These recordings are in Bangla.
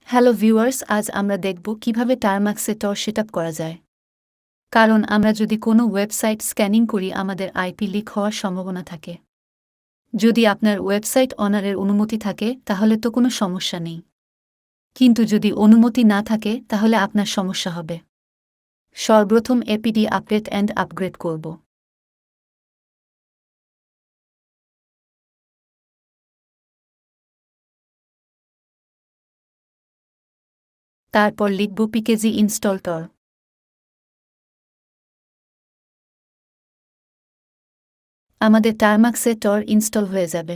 হ্যালো ভিউয়ার্স, আজ আমরা দেখব কিভাবে টারম্যাক্সে টর সেটআপ করা যায়। কারণ আমরা যদি কোনো ওয়েবসাইট স্ক্যানিং করি আমাদের আইপি লিক হওয়ার সম্ভাবনা থাকে। যদি আপনার ওয়েবসাইট অনারের অনুমতি থাকে তাহলে তো কোনো সমস্যা নেই, কিন্তু যদি অনুমতি না থাকে তাহলে আপনার সমস্যা হবে। সর্বপ্রথম এপিডি আপডেট অ্যান্ড আপগ্রেড করব। তারপর লিখব পিকেজি ইনস্টল টর। আমাদের টারম্যাক্সে টর ইনস্টল হয়ে যাবে।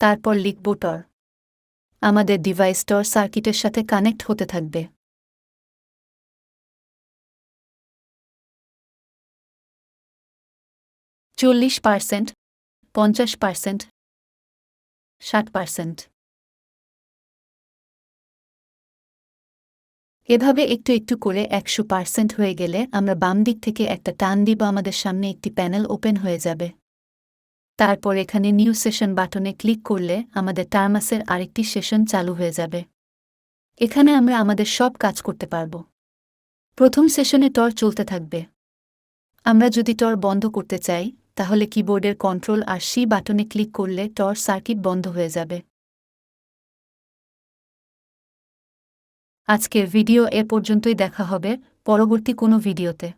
তারপর লিখব টর। আমাদের ডিভাইস টর সার্কিটের সাথে কানেক্ট হতে থাকবে। 40%, 50%, 60%। এভাবে একটু একটু করে 100% হয়ে গেলে আমরা বাম দিক থেকে একটা টান দিব, আমাদের সামনে একটি প্যানেল ওপেন হয়ে যাবে। তারপর এখানে নিউ সেশন বাটনে ক্লিক করলে আমাদের টারমাসের আরেকটি সেশন চালু হয়ে যাবে। এখানে আমরা আমাদের সব কাজ করতে পারব। প্রথম সেশনে টর চলতে থাকবে। আমরা যদি টর বন্ধ করতে চাই তাহলে কিবোর্ডের কন্ট্রোল আর সি বাটনে ক্লিক করলে টর সার্কিট বন্ধ হয়ে যাবে। আজকের ভিডিও এ পর্যন্তই, দেখা হবে পরবর্তী কোনো ভিডিওতে।